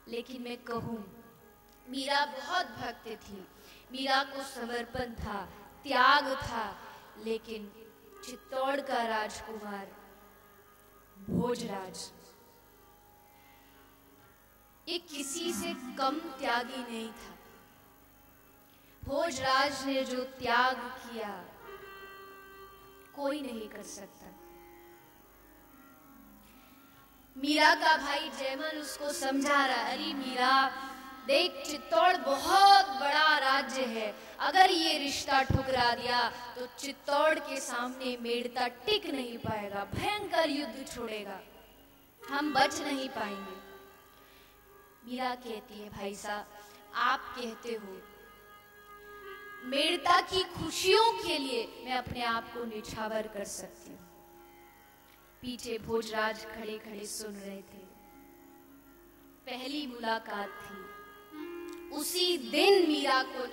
लेकिन मैं कहूँ, मीरा बहुत भक्त थी, मीरा को समर्पण था, त्याग था। लेकिन चित्तौड़ का राजकुमार भोजराज ये किसी से कम त्यागी नहीं था। भोजराज ने जो त्याग किया कोई नहीं कर सकता। मीरा का भाई जयमल उसको समझा रहा, अरे मीरा देख, चित्तौड़ बहुत बड़ा राज्य है, अगर ये रिश्ता ठुकरा दिया तो चित्तौड़ के सामने मेड़ता टिक नहीं पाएगा, भयंकर युद्ध छोड़ेगा, हम बच नहीं पाएंगे। मीरा कहती है, भाई साहब आप कहते हो, मेड़ता की खुशियों के लिए मैं अपने आप को निछावर कर सकती हूँ। पीछे भोजराज खड़े खड़े सुन रहे थे। पहली मुलाकात थी, उसी दिन मीरा को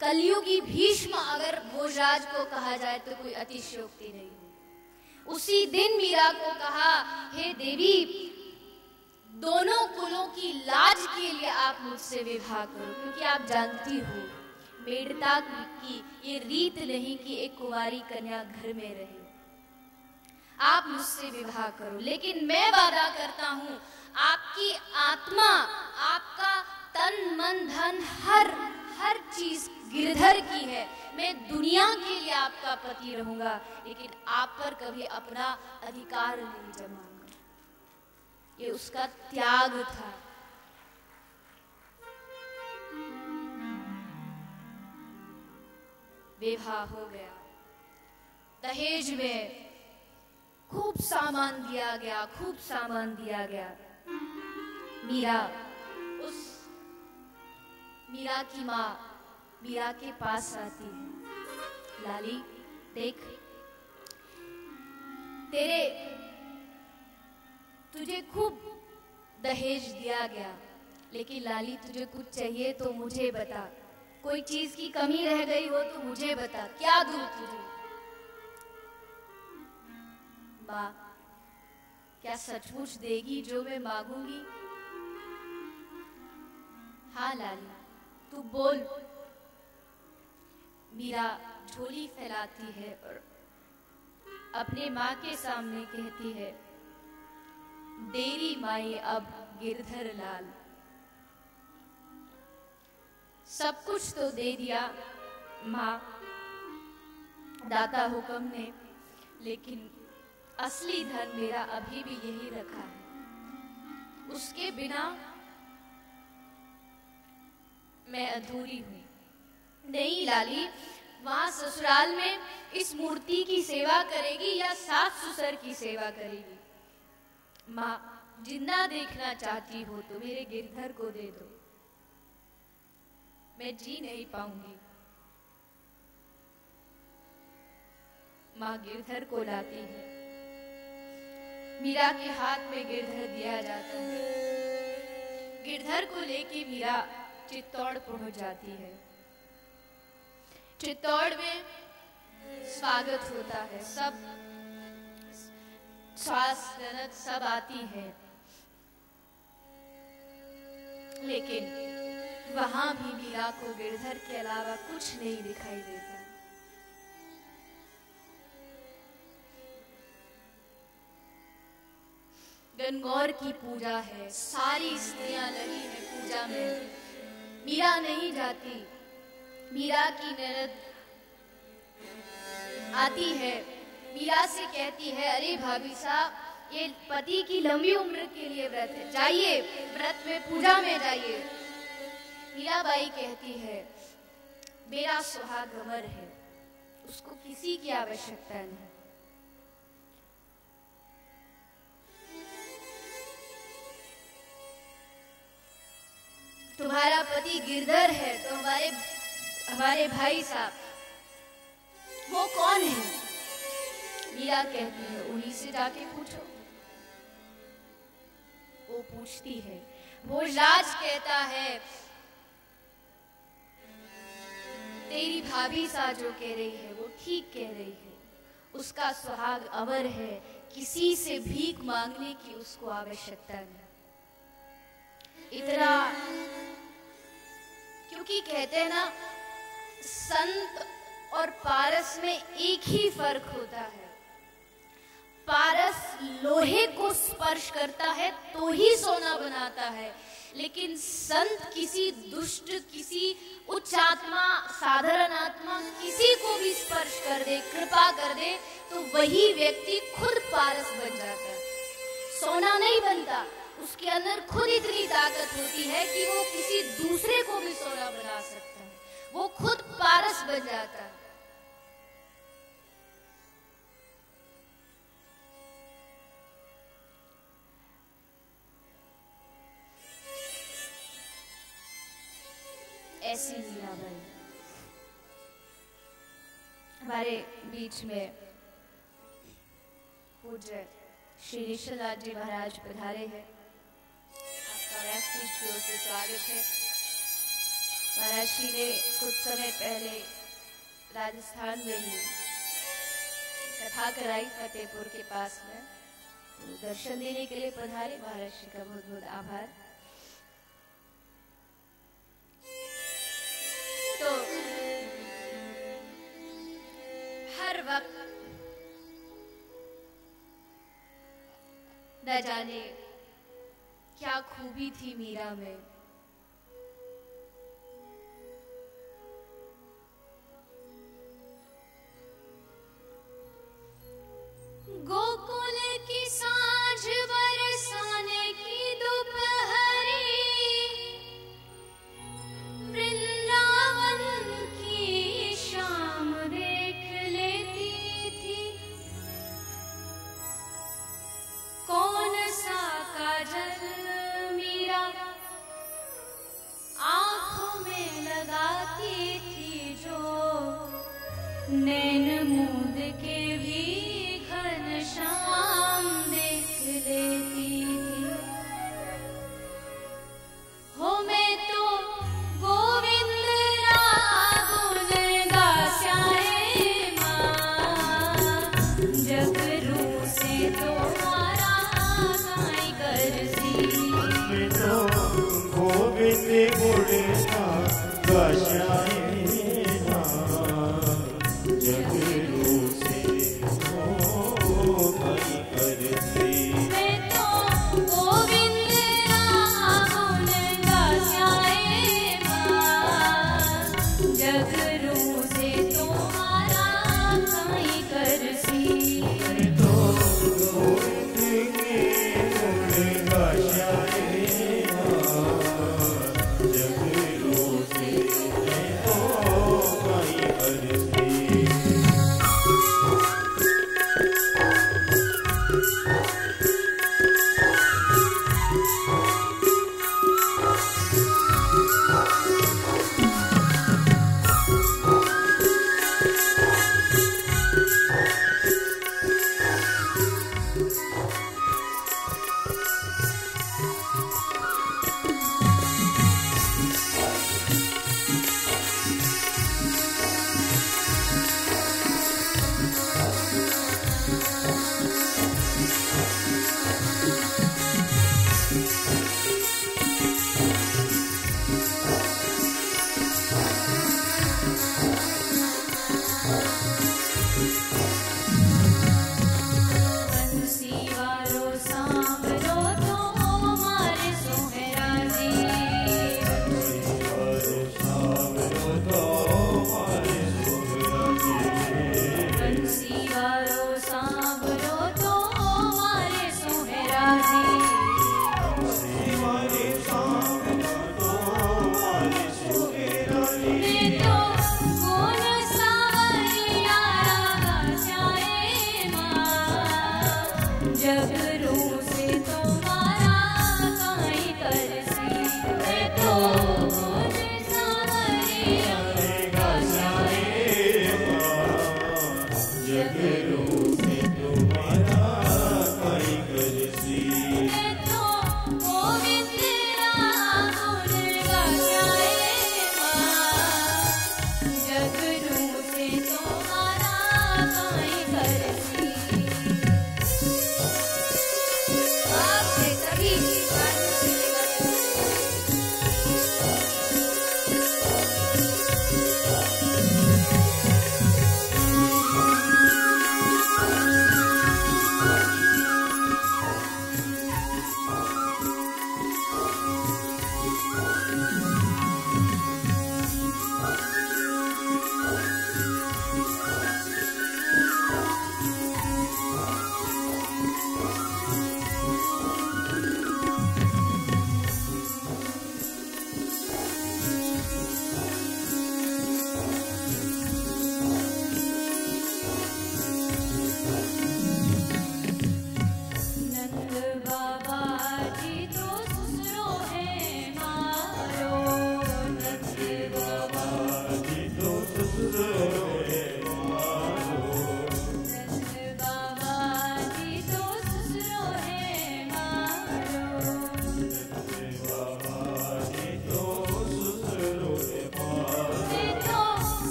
कलयुगी भीष्म अगर भोजराज को कहा जाए तो कोई अतिशयोक्ति नहीं है। उसी दिन मीरा को कहा, हे देवी, दोनों कुलों की लाज के लिए आप मुझसे विवाह करो, क्योंकि आप जानती हो मेड़ता की ये रीत नहीं कि एक कुंवारी कन्या घर में रहे। आप मुझसे विवाह करो, लेकिन मैं वादा करता हूं आपकी आत्मा, आपका तन मन धन हर चीज गिरधर की है। मैं दुनिया के लिए आपका पति रहूंगा, लेकिन आप पर कभी अपना अधिकार नहीं जमाऊंगा। ये उसका त्याग था। विवाह हो गया। दहेज में खूब सामान दिया गया, खूब सामान दिया गया। मीरा की माँ मीरा के पास आती है, लाली देख, तुझे खूब दहेज दिया गया, लेकिन लाली तुझे कुछ चाहिए तो मुझे बता, कोई चीज की कमी रह गई हो तो मुझे बता, क्या दूं तुझे? माँ, क्या सचमुच देगी जो मैं मांगूंगी? हाँ लाली, तू बोल। मीरा झोली फैलाती है और अपने माँ के सामने कहती है, देरी माई अब गिरधर लाल। सब कुछ तो दे दिया माँ, दाता हुक्म ने, लेकिन असली धन मेरा अभी भी यही रखा है, उसके बिना मैं अधूरी हूं। नहीं लाली, वहां ससुराल में इस मूर्ति की सेवा करेगी या सास ससुर की सेवा करेगी? माँ, जिंदा देखना चाहती हो तो मेरे गिरधर को दे दो, मैं जी नहीं पाऊंगी। माँ गिरधर को लाती है, मीरा के हाथ में गिरधर दिया जाता है। गिरधर को लेके मीरा चित्तौड़ पहुंच जाती है। चित्तौड़ में स्वागत होता है, सब सास ननद सब आती है, लेकिन वहां भी मीरा को गिरधर के अलावा कुछ नहीं दिखाई देता। गणगौर की पूजा है, सारी स्त्रियां लगी है पूजा में, मीरा नहीं जाती। मीरा की ननद आती है, मीरा से कहती है, अरे भाभी साहब, ये पति की लंबी उम्र के लिए व्रत है, जाइए व्रत में पूजा में जाइए। मीराबाई कहती है, मेरा सुहाग अमर है, उसको किसी की आवश्यकता नहीं। तुम्हारा पति गिरधर है तो हमारे भाई साहब वो कौन है? मीरा कहती है, उन्हीं से जाके पूछो। वो पूछती है, भोजराज कहता है, तेरी भाभी सा जो कह रही है वो ठीक कह रही है, उसका सुहाग अमर है, किसी से भीख मांगने की उसको आवश्यकता नहीं। इतना, क्योंकि कहते हैं ना संत और पारस में एक ही फर्क होता है। पारस लोहे को स्पर्श करता है तो ही सोना बनाता है, लेकिन संत किसी दुष्ट, किसी उच्च आत्मा, साधारण आत्मा, किसी को भी स्पर्श कर दे, कृपा कर दे, तो वही व्यक्ति खुद पारस बन जाता है। सोना नहीं बनता, उसके अंदर खुद इतनी ताकत होती है कि वो किसी दूसरे को भी सोना बना सकता है, वो खुद पारस बन जाता है। ऐसी लीलाबाई हमारे बीच में पूज्य श्री ऋषिलाल जी महाराज पधारे हैं। आपका व्यासपीठ की ओर से स्वागत है। महाराज श्री ने कुछ समय पहले राजस्थान में ही कथा कराई फतेहपुर के पास में, दर्शन देने के लिए पधारे। महाराज श्री का बहुत बहुत आभार। तो हर वक्त न जाने क्या खूबी थी मीरा में, गोकुल की सांझ बरसाने की दोपहरी, वृंदावन की शाम देख लेती थी। कौन सा काजल मीरा आंखों में लगाती थी, जो नैन मूंद के भी घनश्याम देख लेती थी। हो मैं तो गोविंद रागुन गास्याए माँ, जग रू से तुम्हारा काई करसी। मैं तो गोविंद गुण गास्याए माँ, जग रू से हो काई करसी। मैं तो गोविंद रागुन गास्याए माँ, जग रू से तुम्हारा काई करसी। मैं तो गोविंद के गुण गास्याए माँ, जग रू से हो काई करसी। बंसी वालो सांभरो तो मारे सोहरा जी, बंसी वालो सांभरो तो मारे सोहरा जी। मैं तो कौन सावरिया गास्याए माँ, जग रू से तुम्हारा काई करसी। मैं तो कौन सावरिया गास्याए माँ, जग रू से तुम्हारा काई करसी। मैं तो गोविंद रागुन गास्याए माँ, जग रू से तुम्हारा काई करसी। आपसे सभी की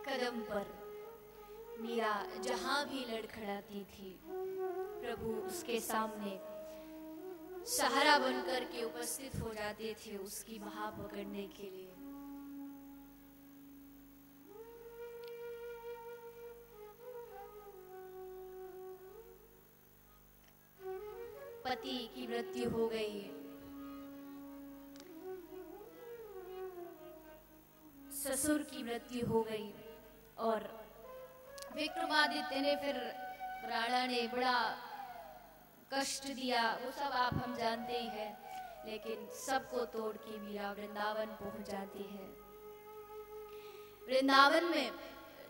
कदम पर मीरा जहां भी लड़खड़ाती थी, प्रभु उसके सामने सहारा बनकर के उपस्थित हो जाते थे उसकी बाह पकड़ने के लिए। पति की मृत्यु हो गई, ससुर की मृत्यु हो गई और विक्रमादित्य ने फिर राणा ने बड़ा कष्ट दिया, वो सब आप हम जानते ही हैं। लेकिन सबको तोड़ के मीरा वृंदावन पहुंच जाती है। वृंदावन में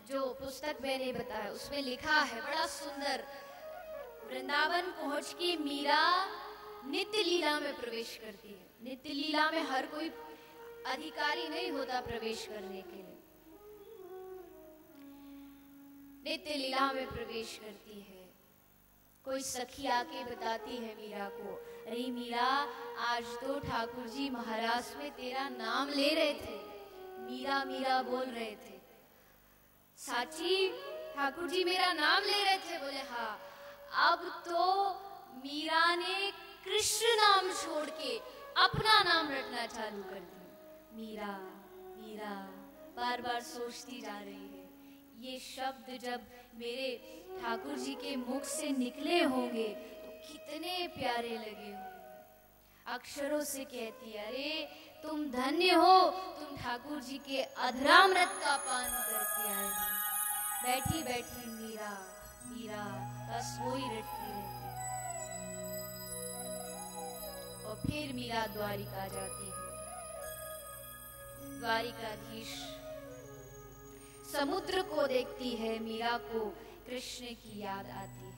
जो पुस्तक मैंने बताया उसमें लिखा है बड़ा सुंदर, वृंदावन पहुंच के मीरा नित्य लीला में प्रवेश करती है। नित्य लीला में हर कोई अधिकारी नहीं होता प्रवेश करने के लिए। नित्य लीला में प्रवेश करती है। कोई सखी आके बताती है मीरा को, अरे मीरा आज तो ठाकुर जी महाराज में तेरा नाम ले रहे थे, मीरा मीरा बोल रहे थे। साची ठाकुर जी मेरा नाम ले रहे थे? बोले हाँ। अब तो मीरा ने कृष्ण नाम छोड़ के अपना नाम रटना चालू कर दिया। मीरा मीरा बार बार सोचती जा रही है, ये शब्द जब मेरे ठाकुर जी के मुख से निकले होंगे तो कितने प्यारे लगे होंगे। अक्षरों से कहती है, अरे तुम धन्य हो, तुम ठाकुर जी के अधरामृत का पान करके आए हो। बैठी बैठी मीरा मीरा बस वो ही रटती रहती। और फिर मीरा द्वारिका जाती है। द्वारिकाधीश समुद्र को देखती है, मीरा को कृष्ण की याद आती है।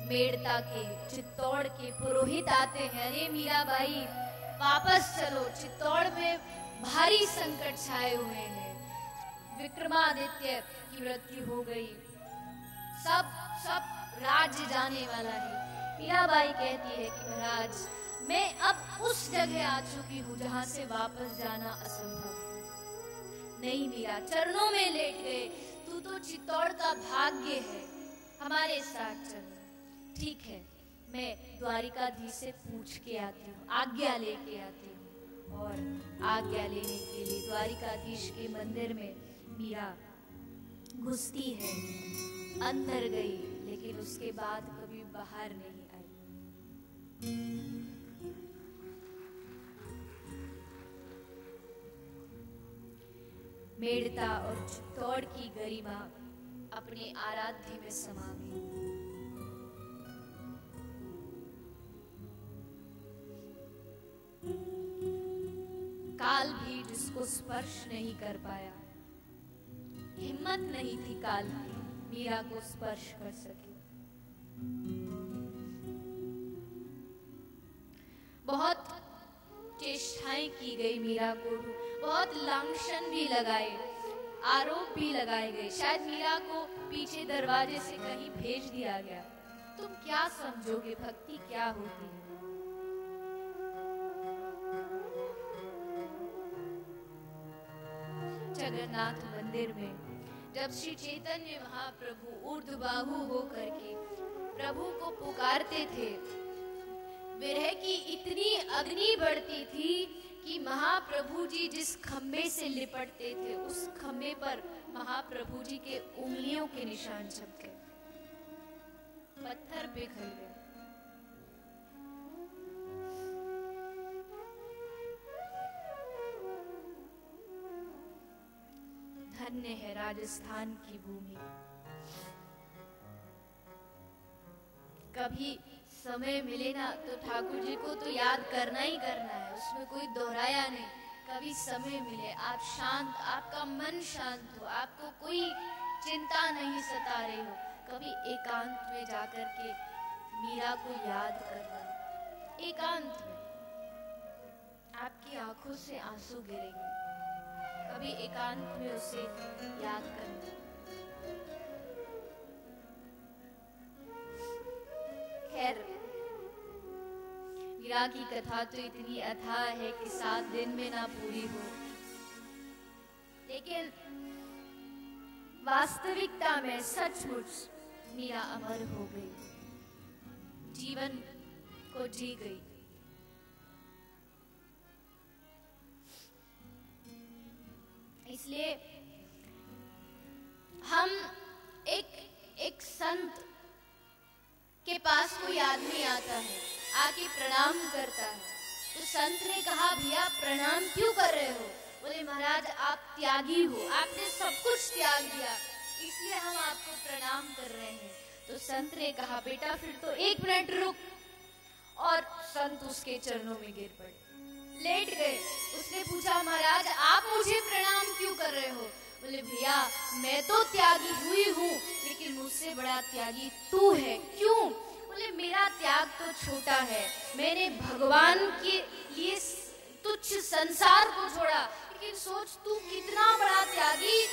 मेड़ता के चित्तौड़ के पुरोहित आते हैं, अरे मीराबाई वापस चलो, चित्तौड़ में भारी संकट छाए हुए हैं, विक्रमादित्य की मृत्यु हो गई, सब राज्य जाने वाला है। मीराबाई कहती है कि महाराज मैं अब उस जगह आ चुकी हूँ जहां से वापस जाना असंभव है। नहीं मीरा, चरणों में लेट गए, तू तो चित्तौड़ का भाग्य है, हमारे साथ चल। ठीक है, मैं द्वारिकाधीश से पूछ के आती हूँ, आज्ञा लेके आती हूँ। और आज्ञा लेने के लिए द्वारिकाधीश के मंदिर में मीरा घुसती है, अंदर गई, लेकिन उसके बाद कभी बाहर नहीं आई। मेड़ता और चित्तौड़ की गरिमा अपने आराध्य में समा गई। काल भी जिसको स्पर्श नहीं कर पाया, हिम्मत नहीं थी काल की मीरा को स्पर्श कर सके। बहुत चेष्टाएं की गई मीरा को, बहुत लांछन भी लगाए, आरोप भी लगाए गए। शायद मीरा को पीछे दरवाजे से कहीं भेज दिया गया। तुम क्या समझोगे भक्ति क्या होती है? जगन्नाथ मंदिर में जब श्री चैतन्य महाप्रभु ऊर्ध्वबाहु होकर के प्रभु को पुकारते थे, विरह की इतनी अग्नि बढ़ती थी कि महाप्रभु जी जिस खंबे से लिपटते थे उस खंबे पर महाप्रभु जी के उंगलियों के निशान छप गए, पत्थर पिघल गए। धन्य है राजस्थान की भूमि। कभी समय मिले ना तो ठाकुर जी को तो याद करना ही करना है, उसमें कोई दोहराया नहीं। कभी समय मिले, आप शांत, आपका मन शांत हो, आपको कोई चिंता नहीं सता रही हो, कभी एकांत में जाकर के मीरा को याद करना। एकांत में आपकी आंखों से आंसू गिरेंगे, कभी एकांत में उसे याद करना। खैर भैया की कथा तो इतनी अथाह है कि 7 दिन में ना पूरी हो, लेकिन वास्तविकता में सचमुच मीरा अमर हो गई, जीवन को जी गई। इसलिए हम एक संत के पास कोई आदमी आता है, आके प्रणाम करता है, तो संत ने कहा भैया प्रणाम क्यों कर रहे हो? बोले महाराज आप त्यागी हो, आपने सब कुछ त्याग दिया, इसलिए हम आपको प्रणाम कर रहे हैं। तो संत ने कहा बेटा फिर तो 1 मिनट रुक, और संत उसके चरणों में गिर पड़े, लेट गए। उसने पूछा महाराज आप मुझे प्रणाम क्यों कर रहे हो? बोले भैया मैं तो त्यागी हुई हूँ, लेकिन मुझसे बड़ा त्यागी तू है। क्यों? बोले मेरा त्याग तो छोटा है, मैंने भगवान के लिए तुच्छ संसार को छोड़ा, लेकिन सोच तू कितना बड़ा त्यागी,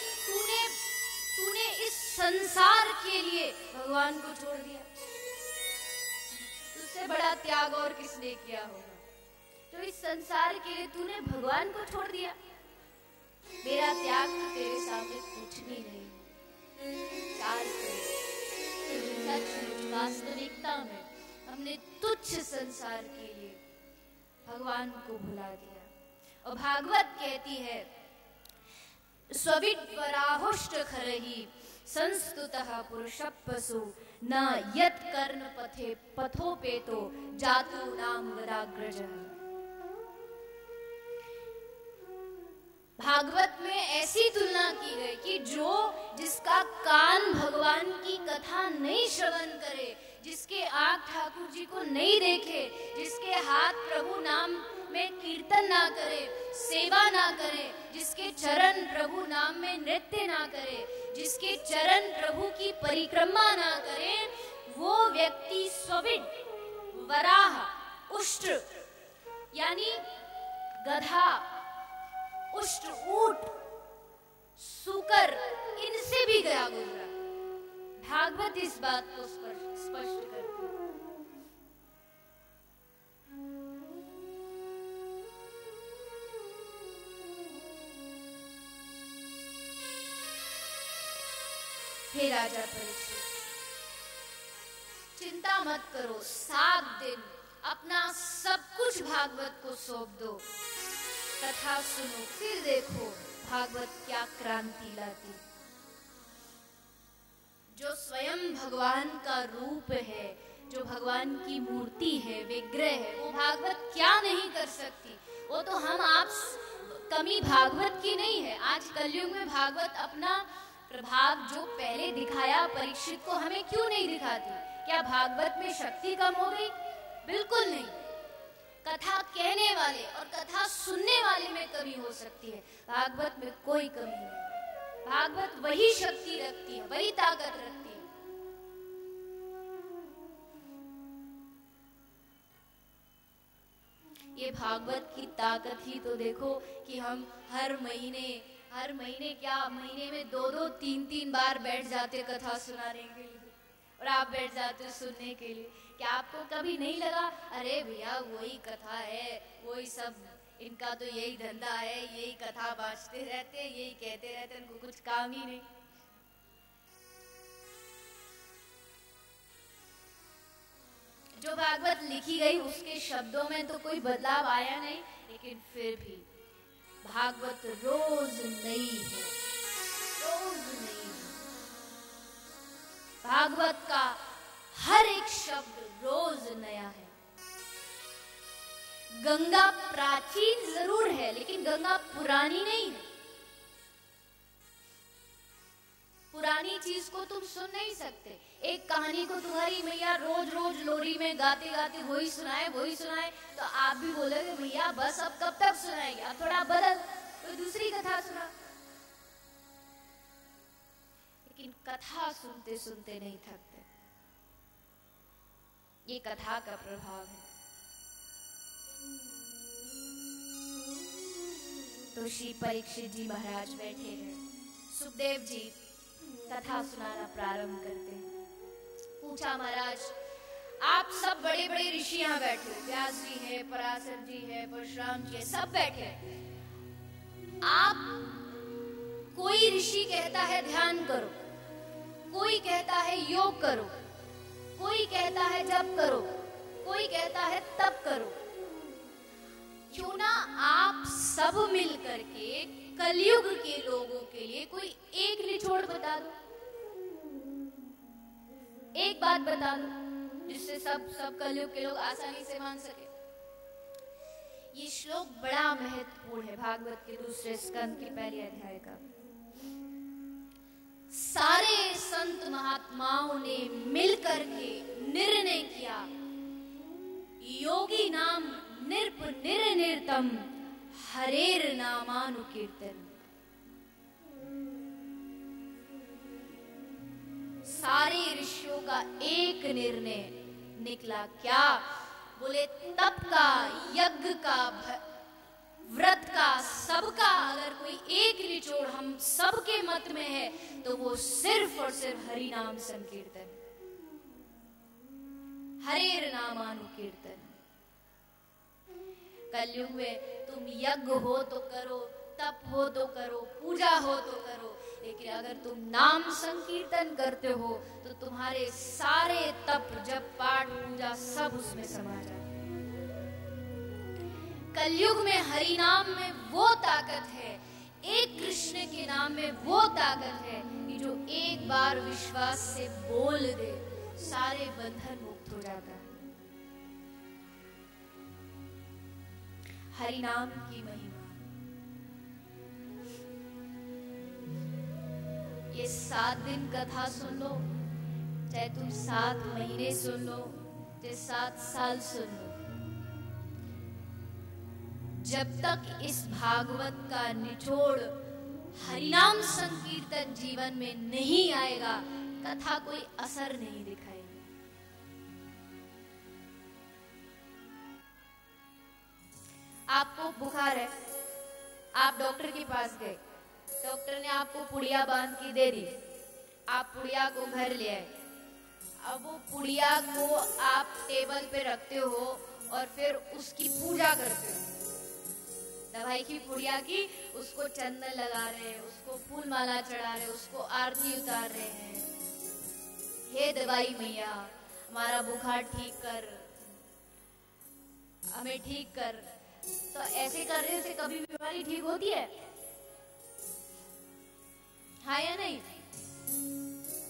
तूने इस संसार के लिए भगवान को छोड़ दिया। तुझसे बड़ा त्याग और किसने किया होगा? तो इस संसार के लिए तूने भगवान को छोड़ दिया। मेरा त्याग तो तेरे सामने कुछ भी नहीं। सच वास्तविकता में हमने तुच्छ संसार के लिए भगवान को भुला दिया। और भागवत कहती है स्वविट्वराहुष्ट खरहि संस्तुतः पुरुषप्पसु न यत् कर्ण पथे पथोपेतो जातु नाम वराग्रजः। भागवत में ऐसी तुलना की गई कि जिसका कान भगवान की कथा नहीं श्रवण करे, जिसके आंख ठाकुर जी को नहीं देखे, जिसके हाथ प्रभु नाम में कीर्तन ना करे, सेवा ना करे, जिसके चरण प्रभु नाम में नृत्य ना करे, जिसके चरण प्रभु की परिक्रमा ना करे, वो व्यक्ति स्वविट, वराह, उष्ट्र यानी गधा, उष्ट्र, ऊंट, सूकर, इनसे भी गया गुजरा। भागवत इस बात को स्पष्ट करती है। हे राजा परीक्षित, चिंता मत करो, 7 दिन अपना सब कुछ भागवत को सौंप दो, कथा सुनो, फिर देखो भागवत क्या क्रांति लाती। जो स्वयं भगवान का रूप है, जो भगवान की मूर्ति है, विग्रह है, वो भागवत क्या नहीं कर सकती। वो तो हम आप कमी भागवत की नहीं है। आज कलयुग में भागवत अपना प्रभाव जो पहले दिखाया परीक्षित को, हमें क्यों नहीं दिखाती? क्या भागवत में शक्ति कम हो गई? बिल्कुल नहीं। कथा कहने वाले और कथा सुनने वाले में कमी हो सकती है, भागवत में कोई कमी नहीं। भागवत वही शक्ति रखती है, वही ताकत रखती है। ये भागवत की ताकत ही तो देखो कि हम हर महीने क्या, महीने में 2-2, 3-3 बार बैठ जाते कथा सुनाने के लिए, और आप बैठ जाते सुनने के लिए। क्या आपको कभी नहीं लगा अरे भैया वही कथा है, वही सब, इनका तो यही धंधा है, यही कथा बांटते रहते, यही कहते रहते, इनको कुछ काम ही नहीं। जो भागवत लिखी गई उसके शब्दों में तो कोई बदलाव आया नहीं, लेकिन फिर भी भागवत रोज नई है, रोज नई है। भागवत का हर एक शब्द रोज नया है। गंगा प्राचीन जरूर है, लेकिन गंगा पुरानी नहीं है। पुरानी चीज को तुम सुन नहीं सकते। एक कहानी को तुम्हारी मैया रोज रोज लोरी में गाते गाते वही सुनाए, तो आप भी बोलोगे भैया बस अब कब तक सुनाएगी, अब थोड़ा बदल, तो दूसरी कथा सुना। लेकिन कथा सुनते सुनते नहीं थकते। ये कथा का प्रभाव है। तो श्री परीक्षित जी महाराज बैठे हैं, सुखदेव जी कथा सुनाना प्रारंभ करते हैं। पूछा महाराज आप सब बड़े बड़े ऋषि यहाँ बैठे हो, व्यास जी है, पराशर जी है, परशुराम जी है, सब बैठे हैं। आप, कोई ऋषि कहता है ध्यान करो, कोई कहता है योग करो, कोई कहता है जप करो, कोई कहता है तप करो। क्यों ना आप सब मिल करके कलयुग के लोगों के लिए कोई एक निचोड़ बता दो, एक बात बता दो, जिससे सब कलयुग के लोग आसानी से मान सके। ये श्लोक बड़ा महत्वपूर्ण है, भागवत के दूसरे स्कंद के पहले अध्याय का। सारे संत महात्माओं ने मिलकर के निर्णय किया, योगी नाम निर्प निर्निर्तम हरेर नामानुकीर्तन। सारे ऋषियों का एक निर्णय निकला, क्या? बोले तप का, यज्ञ का, व्रत का, सबका अगर कोई एक निचोड़ हम सबके मत में है तो वो सिर्फ और सिर्फ हरि नाम संकीर्तन, हरेर नामानुकीर्तन। कलयुग में तुम यज्ञ हो तो करो, तप हो तो करो, पूजा हो तो करो, लेकिन अगर तुम नाम संकीर्तन करते हो तो तुम्हारे सारे तप, जप, पाठ, पूजा सब उसमें समा जाए। कलयुग में हरि नाम में वो ताकत है, एक कृष्ण के नाम में वो ताकत है कि जो एक बार विश्वास से बोल दे सारे बंधन मुक्त हो जाता है। हरि नाम की महिमा। ये 7 दिन कथा सुन लो, चाहे तुम 7 महीने सुन लो, चाहे 7 साल सुन लो, जब तक इस भागवत का निचोड़ हरिनाम संकीर्तन जीवन में नहीं आएगा, कथा कोई असर नहीं दिखाएगी। आपको बुखार है, आप डॉक्टर के पास गए, डॉक्टर ने आपको पुड़िया बांध के दे दी, आप पुड़िया को घर ले आए। अब वो पुड़िया को आप टेबल पे रखते हो और फिर उसकी पूजा करते हो। दवाई की पुड़िया की, उसको चंदन लगा रहे हैं, उसको फूल माला चढ़ा रहे हैं, उसको आरती उतार रहे हैं। हे दवाई मैया, हमारा बुखार ठीक कर, हमें ठीक कर। तो ऐसे करने से कभी बीमारी ठीक होती है? हाँ या नहीं?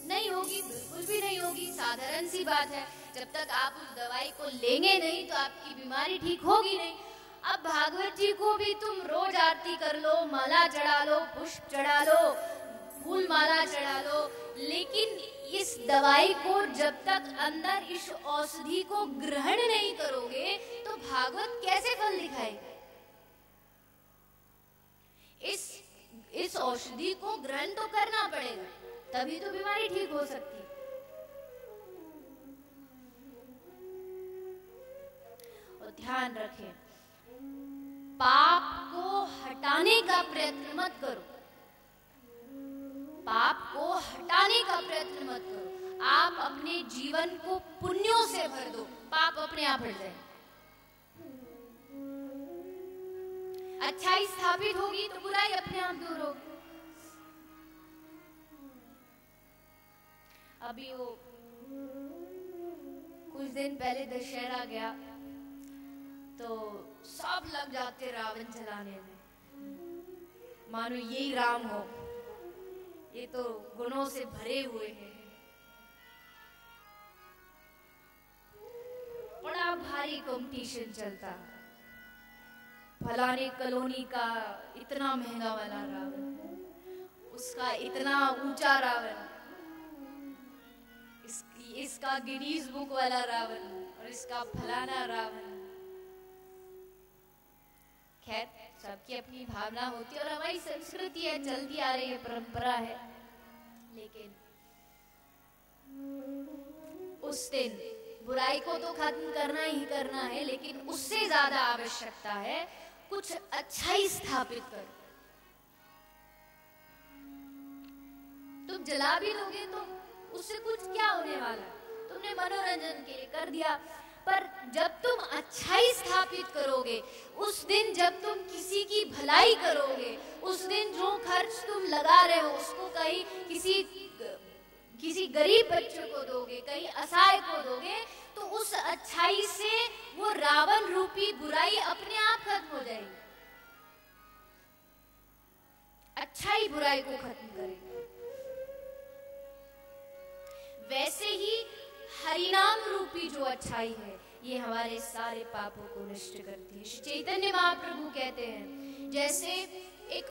नहीं होगी, बिल्कुल भी नहीं होगी। साधारण सी बात है, जब तक आप उस दवाई को लेंगे नहीं तो आपकी बीमारी ठीक होगी नहीं। अब भागवत जी को भी तुम रोज आरती कर लो, माला चढ़ा लो, पुष्प चढ़ा लो, फूल माला चढ़ा लो, लेकिन इस दवाई को जब तक अंदर इस औषधि को ग्रहण नहीं करोगे तो भागवत कैसे फल दिखाएगा? इस औषधि को ग्रहण तो करना पड़ेगा, तभी तो बीमारी ठीक हो सकती है। और ध्यान रखें, पाप को हटाने का प्रयत्न मत करो, पाप को हटाने का प्रयत्न मत करो। आप अपने जीवन को पुण्यों से भर दो, पाप अपने आप हट जाए। अच्छाई स्थापित होगी तो बुराई अपने आप दूर होगी। अभी वो कुछ दिन पहले दशहरा गया तो सब लग जाते रावण जलाने में, मानो यही राम हो, ये तो गुणों से भरे हुए हैं। बड़ा भारी कंपटीशन चलता, फलाने कॉलोनी का इतना महंगा वाला रावण, उसका इतना ऊंचा रावण, इसका गिनीज बुक वाला रावण और इसका फलाना रावण। खैर, सबकी अपनी भावना होती है और हमारी संस्कृति है, चलती आ रही है, परंपरा है। लेकिन उस दिन बुराई को तो खत्म करना ही करना है, लेकिन उससे ज्यादा आवश्यकता है कुछ अच्छाई स्थापित करो। तुम जला भी दोगे तो उससे कुछ क्या होने वाला है? तुमने मनोरंजन के लिए कर दिया। पर जब तुम अच्छाई स्थापित करोगे, उस दिन जब तुम किसी की भलाई करोगे, उस दिन जो खर्च तुम लगा रहे हो उसको कहीं किसी गरीब बच्चे को दोगे, कहीं असहाय को दोगे, तो उस अच्छाई से वो रावण रूपी बुराई अपने आप खत्म हो जाएगी। अच्छाई बुराई को खत्म करेगी। वैसे ही हरिनाम रूपी जो अच्छाई है, ये हमारे सारे पापों को नष्ट करती है। श्री चैतन्य महाप्रभु कहते हैं, जैसे एक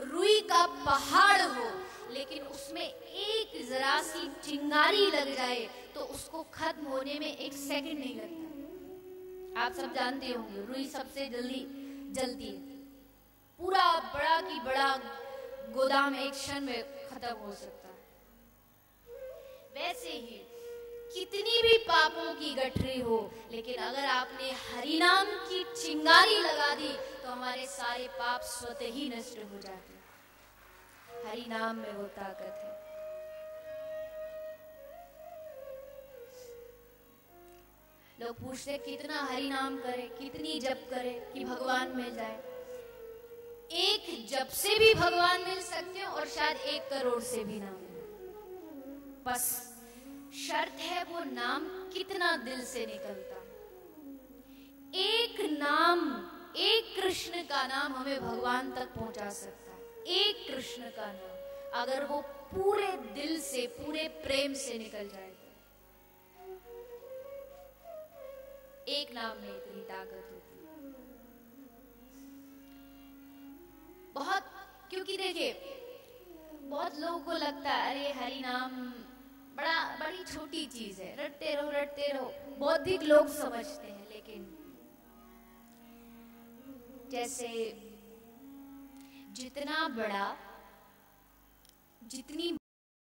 रुई का पहाड़ हो, लेकिन उसमें एक जरा सी चिंगारी लग जाए तो उसको खत्म होने में 1 सेकंड नहीं लगता। आप सब जानते होंगे, रुई सबसे जल्दी जलती है। पूरा बड़ा की बड़ा गोदाम एक क्षण में खत्म हो सकता है। वैसे ही कितनी भी पापों की गठरी हो, लेकिन अगर आपने हरिनाम की चिंगारी लगा दी तो हमारे सारे पाप स्वतः ही नष्ट हो जाते हैं। हरि नाम में वो ताकत है। लोग पूछते कितना हरि नाम करे, कितनी जप करे कि भगवान मिल जाए। एक जप से भी भगवान मिल सकते हैं और शायद 1 करोड़ से भी ना मिले। बस शर्त है वो नाम कितना दिल से निकलता। एक नाम, एक कृष्ण का नाम हमें भगवान तक पहुंचा सकता है। एक कृष्ण का नाम अगर वो पूरे दिल से, पूरे प्रेम से निकल जाए, एक नाम में इतनी ताकत होती है। बहुत, क्योंकि देखिए बहुत लोगों को लगता है अरे हरि नाम बड़ी छोटी चीज है, रटते रहो। बौद्धिक लोग समझते हैं, लेकिन जैसे जितनी